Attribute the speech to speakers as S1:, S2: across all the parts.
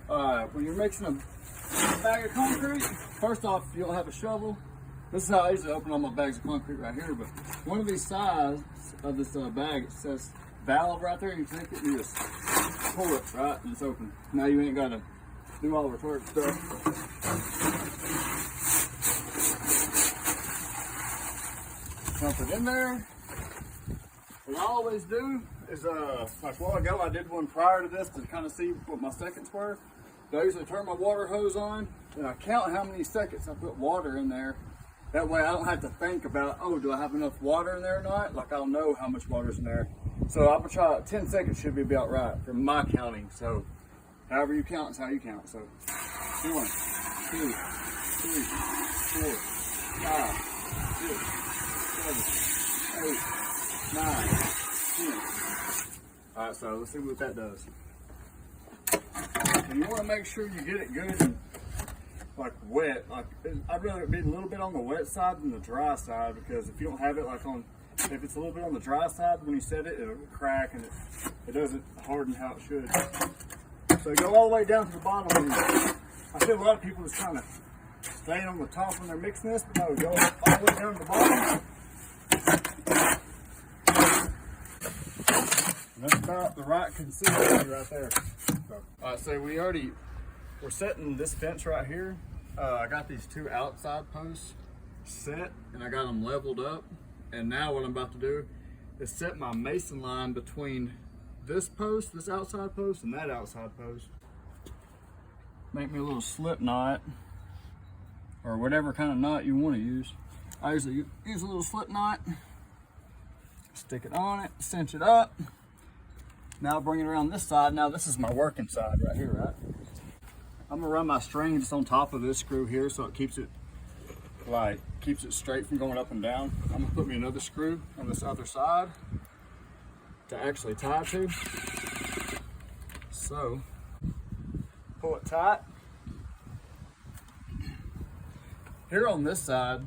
S1: When you're mixing a bag of concrete, first off, if you don't have a shovel, this is how I usually open all my bags of concrete right here, but one of these sides of this bag, it says valve right there. You take it, you just pull it, right, and it's open. Now you ain't got to do all the retort stuff. Dump it in there. What I always do is, like a while ago, I did one prior to this to kind of see what my seconds were. So I usually turn my water hose on, and I count how many seconds I put water in there. That way I don't have to think about, oh, do I have enough water in there or not? Like, I'll know how much water's in there. So I'm gonna try 10 seconds should be about right for my counting. So however you count is how you count. So 1, 2, 3, 4, 5, 6, 7, 8, 9, 10. All right, so let's see what that does. And you want to make sure you get it good and like wet. Like, I'd rather it be a little bit on the wet side than the dry side, because if you don't have it like on, if it's a little bit on the dry side, when you set it, it'll crack and it doesn't harden how it should. So go all the way down to the bottom. And I see a lot of people just kind of staying on the top when they're mixing this, but no, go all the way down to the bottom. And that's about the right consistency right there. So we're setting this fence right here. I got these 2 outside posts set and I got them leveled up. And now what I'm about to do is set my mason line between this post, this outside post, and that outside post. Make me a little slip knot or whatever kind of knot you want to use. I usually use a little slip knot. Stick it on it, cinch it up. Now bring it around this side. Now this is my working side right here, right? I'm gonna run my string just on top of this screw here so it keeps it straight from going up and down. I'm gonna put me another screw on this other side to actually tie to. So pull it tight. Here on this side,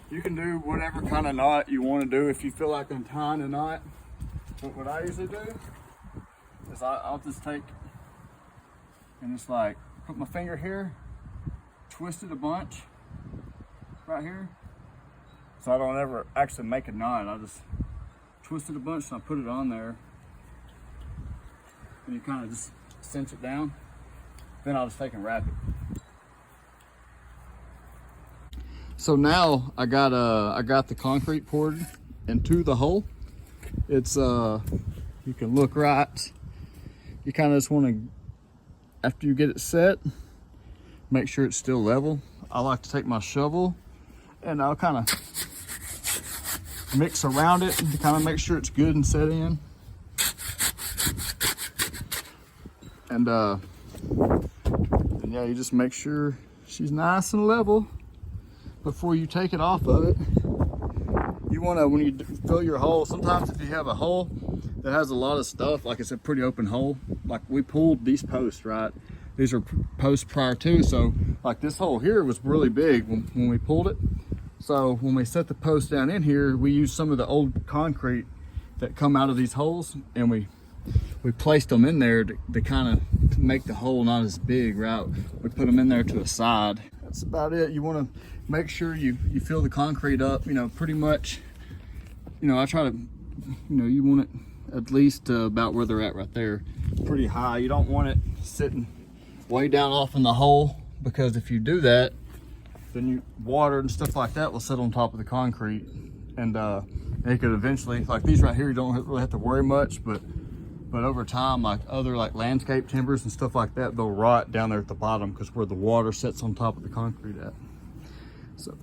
S1: you can do whatever kind of knot you want to do if you feel like untying a knot. But what I usually do is I'll just take and just like put my finger here, twist it a bunch right here, so I don't ever actually make a knot. I just twist it a bunch and I put it on there, and you kind of just cinch it down. Then I'll just take and wrap it. So now I got the concrete poured into the hole. It's you can look right. You kind of just want to, after you get it set, make sure it's still level. I like to take my shovel and I'll kind of mix around it to kind of make sure it's good and set in. And yeah, you just make sure she's nice and level before you take it off of it. You want to, when you fill your hole, sometimes if you have a hole that has a lot of stuff, like it's a pretty open hole, like we pulled these posts, right? These are posts prior to, so like this hole here was really big when we pulled it. So when we set the post down in here, we used some of the old concrete that come out of these holes, and we placed them in there to kind of make the hole not as big, right? We put them in there to a side. That's about it. You want to make sure you fill the concrete up, you know, pretty much, you know, I try to, you know, you want it at least about where they're at right there, pretty high. You don't want it sitting way down off in the hole, because if you do that, then water and stuff like that will sit on top of the concrete, and it could eventually, like these right here, you don't really have to worry much, but over time, like other like landscape timbers and stuff like that, they'll rot down there at the bottom because where the water sits on top of the concrete at. So